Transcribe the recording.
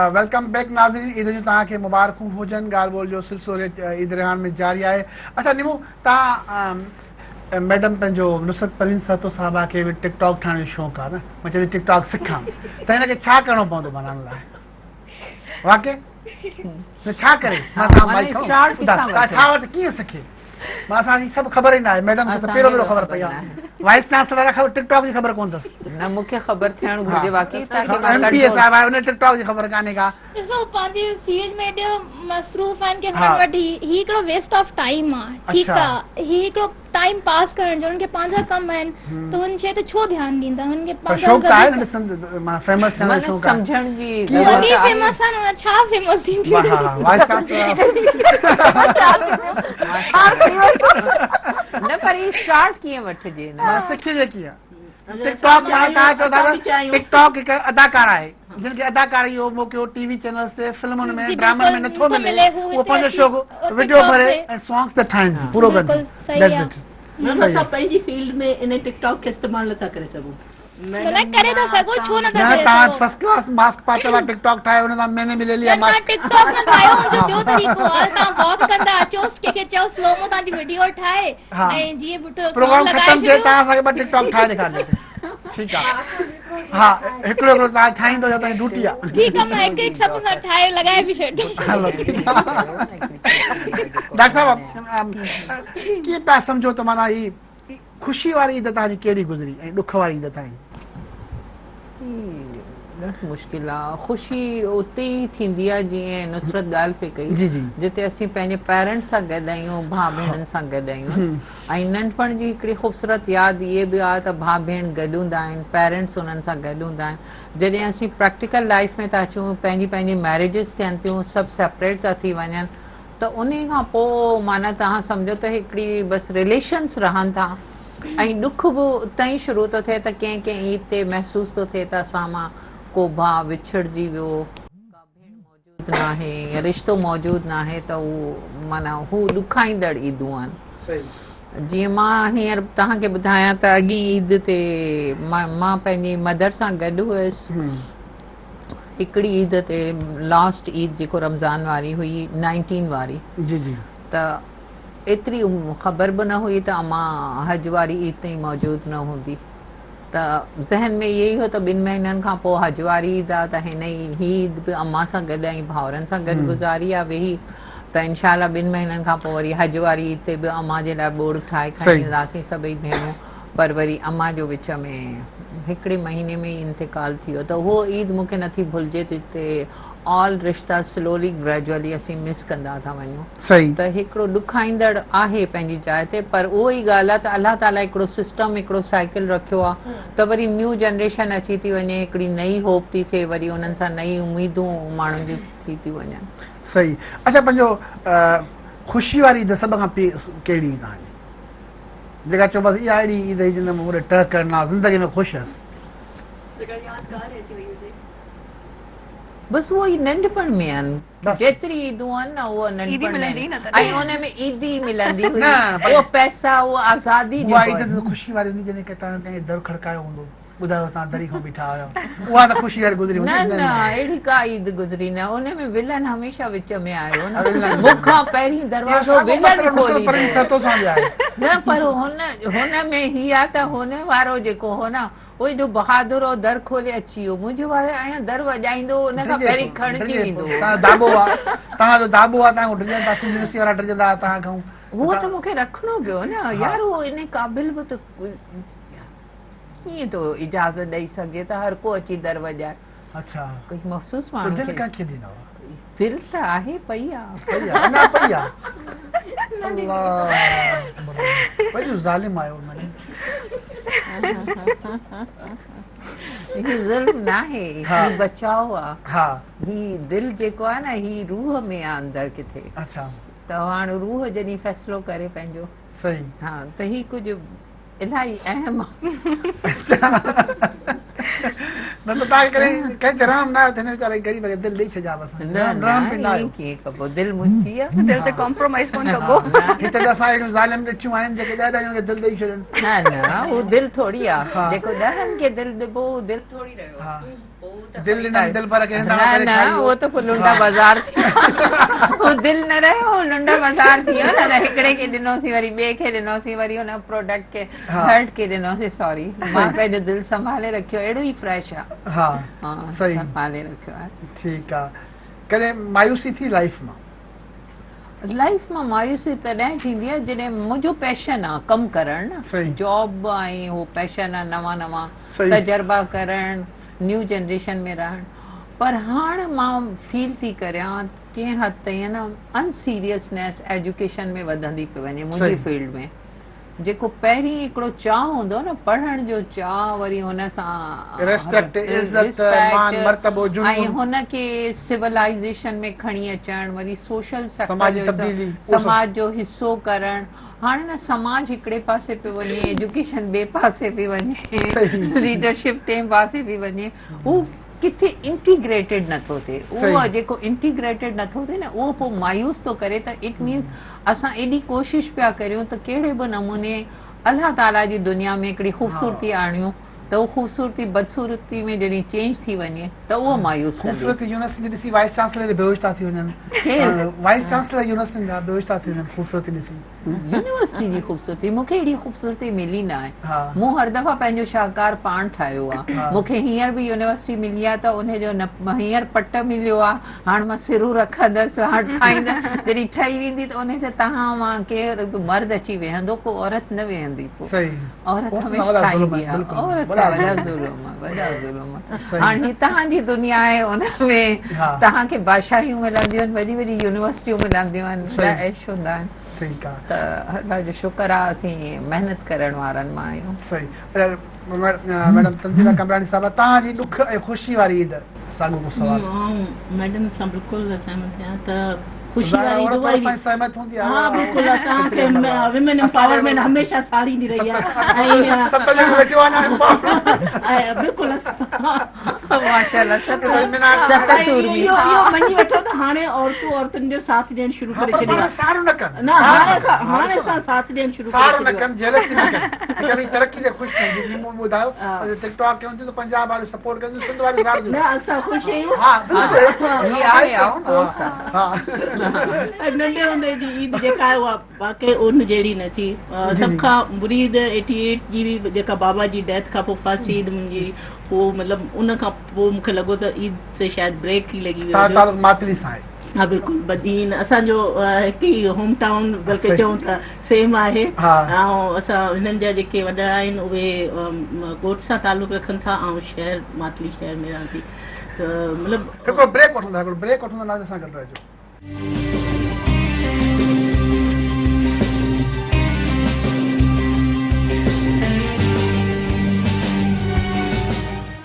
Welcome back नाज़रीन, ईद जूं तव्हांखे मुबारकूं हुजनि। ॻाल्हि ॿोल जो सिलसिलो ईद रिहान में जारी आहे। अच्छा नीमू, तव्हां मैडम पंहिंजो नुसरत परवीन सहतो साहिबा खे बि टिकटॉक ठाहिण जो शौक़ु आहे न? मां चयो टिकटॉक सिखां त हिनखे छा करिणो पवंदो बनाइण लाइ? वाकई न छा करे? मां तव्हां छा वटि कीअं सिखे? मां असांजी सभु ख़बर ई न आहे। मैडम खे त पहिरियों भेरो ख़बर पई आहे। वाइस चांसलर खे टिकटॉक जी ख़बर कोन अथसि। न मूंखे ख़बर थियणु घुरिजे वाकई एमपीए साहिब आहे, उन टिकटॉक जी ख़बर कान्हे का। ॾिसो पंहिंजी फील्ड में एॾो मसरूफ़ आहिनि की हुननि वटि ही हिकिड़ो वेस्ट ऑफ टाइम आहे। ठीकु आहे, ही हिकिड़ो टाइम पास करण जो, उनखे पंहिंजा कम आहिनि त हुन शइ ते छो ध्यानु ॾींदा? हुनखे शौक़ु आहे न ॾिसण मां फेमस थियण जो शौक़ु आहे। सम्झण जी वॾी फेमस आहे न, छा फेमस थींदी? वाइस चांसलर न पर ही स्टार्ट कीअं वठिजे? मां सिखिजे कीअं? टिकटॉक हिकु अदाकार आहे जिनखे अदाकारी जो मौक़ो टीवी चैनल्स ते फिल्मुनि में ड्रामनि में नथो मिले। उहो पंहिंजो शौक़ु वीडियो भरे ऐं सॉन्ग्स त ठाहिनि पूरो कनि। असां पंहिंजी फील्ड में इन टिकटॉक खे इस्तेमालु नथा करे सघूं। करे था सघो, छो न था करे? तव्हां फर्स्ट क्लास मास्क पातल आहे, टिकटॉक ठाहियो, हुन सां मैंने बि ले लिया। मां टिकटॉक न ठाहियो, मुंहिंजो ॿियो तरीक़ो आहे। तव्हां वॉक कंदा अचो, कंहिंखे चओ स्लो मो तव्हांजी वीडियो ठाहे ऐं जीअं प्रोग्राम ख़तम थिए तव्हां असांखे ॿ टिकटॉक ठाहे ॾेखारियो। ठीकु आहे, हा हिकिड़ो हिकिड़ो तव्हां ठाहींदो या तव्हांजी ड्यूटी आहे। ठीकु आहे, मां हिकु हिकु सभु सां ठाहे लॻाए बि छॾी। हलो ठीकु आहे। डॉक्टर साहिब कीअं पिया सम्झो त माना ही ख़ुशी वारी ईद तव्हांजी कहिड़ी गुज़री ऐं ॾुख वारी ईद तव्हांजी? ॾाढी मुश्किल आहे। ख़ुशी उते ई थींदी आहे जीअं नुसरत ॻाल्हि पे कई, जिते असीं पंहिंजे पेरेंट्स सां गॾु आहियूं, भाउ भेणनि सां गॾु आहियूं। ऐं नंढपण जी हिकिड़ी ख़ूबसूरत यादि इहे बि आहे त भाउ भेण गॾु हूंदा आहिनि, पेरेंट्स उन्हनि सां गॾु हूंदा आहिनि। जॾहिं असीं प्रैक्टिकल लाइफ में था अचूं, पंहिंजी पंहिंजी मैरिजिस थियनि थियूं, सभु सेपरेट था थी वञनि, त उन खां पोइ माना तव्हां सम्झो त हिकिड़ी बसि रिलेशन्स रहनि था। ऐं ॾुख बि उतां ई शुरू थो थिए त कंहिं कंहिं ईद ते महसूसु थो थिए त असां मां को भाउ विछड़जी वियो, का भेण मौजूदु न आहे या रिश्तो मौजूदु न आहे, त उहो माना हू ॾुखाईंदड़ ईदूं आहिनि। जीअं मां हींअर तव्हांखे ॿुधायां त अॻी ईद ते मां पंहिंजी मदर सां गॾु हुयसि। हिकिड़ी ईद ते लास्ट ईद जेको रमज़ान वारी हुई 19 वारी, त एतिरी ख़बर बि न हुई त अमां हज वारी ईद ताईं मौजूदु न हूंदी। त ज़हन में इहो ई हो त 2 महीननि खां पोइ हज वारी ईद आहे, त हिन ही ईद बि अम्मा सां गॾु ऐं भाउरनि सां गॾु गुज़ारी आहे वेही। त इनशाला 2 महीननि खां पोइ वरी हज वारी ईद ते बि अम्मा जे लाइ बोड़ ठाहे खणी ईंदासीं सभई भेणूं। पर वरी अम्मा जो विच में हिकिड़े महीने में ई इंतकाल थी वियो, त उहो ईद मूंखे नथी भुलिजे जिते ऑल रिश्ता स्लोली ग्रेजुअली असीं मिस कंदा था वञूं। त हिकिड़ो ॾुखाईंदड़ आहे पंहिंजी जाइ ते, पर उहो ई ॻाल्हि आहे त अलाह ताला हिकिड़ो सिस्टम, हिकिड़ो साइकिल रखियो आहे त वरी न्यू जनरेशन अची थी वञे, हिकिड़ी नई होप थी थिए, वरी उन्हनि सां नई उमेदूं माण्हुनि जूं थी थियूं वञनि। सही। अच्छा, पंहिंजो ख़ुशी वारी ईद सभ खां कहिड़ी ईद आहे जेका चओ बसि इहा अहिड़ी ईद हुई जिन में मूंखे टह करना ज़िंदगी में ख़ुशि हुअसि? बसि उहो ई नंढपण में आहिनि, जेतिरी ईदूं आहिनि न उहो नंढपण में, ऐं उन में ईदी मिलंदी हुई, उहो पैसा, उहो आज़ादी। उहा ईद त ख़ुशी वारी हूंदी जॾहिं तव्हां कंहिं दर खड़कायो हूंदो, ॿुधायो तव्हां दरी खां बीठा आहियो, उहा त ख़ुशी वारी गुज़री हूंदी। न अहिड़ी का ईद गुज़री न, उन में विलन हमेशह विच में आयो न, मूंखां पहिरीं दरवाज़ो विलन खोली न, पर हुन में ही आहे त हुन वारो जेको हो न, उहो जो बहादुर हो दर खोले अची वियो, मुंहिंजो वारो आया दर वॼाईंदो, उन खां पहिरीं खणिजी वेंदो। दाबो आहे, तव्हांजो दाबो आहे, तव्हां डिॼंदा, सिंधी वारा डिॼंदा तव्हां खां, उहो त मूंखे रखिणो पियो न यार, उहो इन क़ाबिल बि त कीअं तो इजाज़त ॾेई सघे त हर को अची दर वॼाए। अच्छा, कोई महसूस माण्हू दिलि कंहिंखे ॾिनो? दिलि त आहे पई आहे, अञा पई आहे। अल्लाह, वॾो ज़ालिम आयो मैडम। ही ज़ुल्म न आहे, ही बचाव आहे। हा, ही दिलि जेको आहे न, ही रूह में आहे अंदरि किथे। अच्छा, त हाणे रूह जॾहिं फ़ैसिलो करे पंहिंजो, सही, हा, त ही कुझु इलाही अहम आहे। न त तव्हां कंहिंखे रहम न आयो त हिन वीचारे ग़रीब खे दिलि ॾेई छॾिया बसि। रहम बि न आयो, कीअं कबो, दिलि मुंहिंजी आहे, दिलि त कॉम्प्रोमाइज़ कोन कबो। हिते त असां अहिड़ियूं ज़ालिम ॾिठियूं आहिनि जेके 10 ॼणनि खे दिलि ॾेई छॾनि। न न, हू दिलि थोरी आहे, जेको 10 खे दिलि ॾिबो, हू दिलि थोरी रहियो। दिल न दिल भर के ना ना वो तो लुंडा बाजार थी वो दिल न रहे वो लुंडा बाजार थी ना त हिकड़े के ॾिनोसीं वरी ॿिए खे ॾिनोसीं वरी हुन प्रोडक्ट के थर्ड के ॾिनोसीं सॉरी मां पंहिंजो दिल संभाले रखियो अहिड़ो ई फ्रेश आहे हा हाँ सही संभाले रखियो आहे ठीकु आहे कॾहिं मायूसी थी लाइफ मां लाइफ में मायूसी तॾहिं थींदी आहे जॾहिं मुंहिंजो पैशन आहे कमु करणु सही। जॉब ऐं हो पैशन आहे नवां नवां सही। तजर्बा करणु न्यू जनरेशन में रहणु पर हाणे मां फील थी करियां कंहिं हद ताईं न अनसीरियसनेस एजुकेशन में वधंदी पई वञे मुंहिंजी सही। फील्ड में जेको पहिरीं हिकिड़ो चाह हूंदो न पढ़ण जो चाह वरी हुन सां रिस्पेक्ट इज्जत मान मर्तबो ऐं जुनून हुनखे सिविलाइजेशन में खणी अचणु वरी सोशल समाजी तब्दीली, उहो सभु। समाज जो हिसो करणु हाणे न समाज हिकिड़े पासे पियो वञे एजुकेशन ॿिए पासे पई वञे लीडरशिप टे पासे पई वञे उहो किथे इंटीग्रेटेड नथो थिए उहो जेको इंटीग्रेटेड नथो थिए न उहो पोइ मायूस थो करे त इट मीन्स असां एॾी कोशिशि पिया करियूं त कहिड़े बि नमूने अल्लाह ताला जी दुनिया में हिकिड़ी ख़ूबसूरती आणियूं त उहो ख़ूबसूरती बदसूरती में जॾहिं चेंज थी वञे त उहो मायूस कंदी ख़ूबसूरती यूनिवर्सिटी ॾिसी वाइस चांसलर बेहोश था थी वञनि केरु? वाइस चांसलर यूनिवर्सिटी जा बेहोश था थी वञनि ख़ूबसूरती ॾिसी यूनिवर्सिटी जी ख़ूबसूरती मूंखे एॾी ख़ूबसूरती मिली न आहे हा। मूं हर दफ़ा पंहिंजो शाहकार पाण ठाहियो आहे हा। मूंखे हींअर बि यूनिवर्सिटी मिली आहे त उनजो न हींअर पट मिलियो आहे हाणे मां सिरूं रखंदसि हाणे ठाहींदसि जॾहिं ठही वेंदी त उन ते तव्हां मां केरु बि मर्द अची वेहंदो को औरत न वेहंदी पोइ सही औरत औरत हमेशह वॾा ज़ुल्म ठाहींदी आहे, आहे बिल्कुलु। औरत वॾा सां वॾा ज़ुल्म आहे वॾा ज़ुल्म आहे हाणे ही तव्हांजी दुनिया आहे उन में हा। तव्हांखे बादशाहियूं मिलंदियूं आहिनि वॾी वॾी यूनिवर्सिटियूं मिलंदियूं आहिनि सही। वॾा ऐश हूंदा आहिनि ठीकु आहे त अल्लाह जो शुक्र आहे असीं महिनत करण वारनि मां आहियूं सही मैडम तंजीला कमरानी साहब तव्हांजी ॾुख ऐं ख़ुशी वारी ईद साॻियो को सवाल मैडम सां बिल्कुलु सहमत आहियां त ख़ुशी वारी औरत दुआई सां सहमत हूंदी आहे हाँ बिल्कुलु तव्हांखे विमेन एम्पावरमेंट हमेशह साड़ींदी रही आहे ऐं सत ॼणा वेठो आहे ऐं बिल्कुलु माशाल्लाह सत ऐं सूरमी इहो मञी वठो त हाणे औरतुनि जो साथ ॾियणु शुरू करे छॾियो आहे साड़ू न कनि न हाणे असां साथ ॾियणु शुरू साड़ू करे न छॾियो कनि जेलसी न कनि कभी तरक़ी ते ख़ुशि थियनि जीअं मूं ॿुधायो टिकटॉक कयूं थियूं त पंजाब वारियूं सपोर्ट कयूं थियूं सिंध वारियूं साड़ियूं न असां ख़ुशि आहियूं हा ही आहे ऑफ कोर्स हा नंढे हूंदे जी ईद जेका आहे उहा वाकई उन जहिड़ी न थी सभ खां बुरी ईद 88 जी बि जेका बाबा जी डेथ खां पोइ फर्स्ट ईद मुंहिंजी उहो मतिलबु उन खां पोइ मूंखे लॻो त ईद से शायदि ब्रेक थी लॻी तव्हां वई तालुक मातली सां आहे हा बिल्कुलु बदीन असांजो हिकु ई होम टाउन बल्कि चऊं त सेम आहे ऐं असां हिननि जा जेके वॾा आहिनि उहे ॻोठ सां तालुक रखनि था ऐं शहर मातली शहर में रहां थी त मतिलबु हिकिड़ो ब्रेक वठंदा नाले सां गॾु रहजो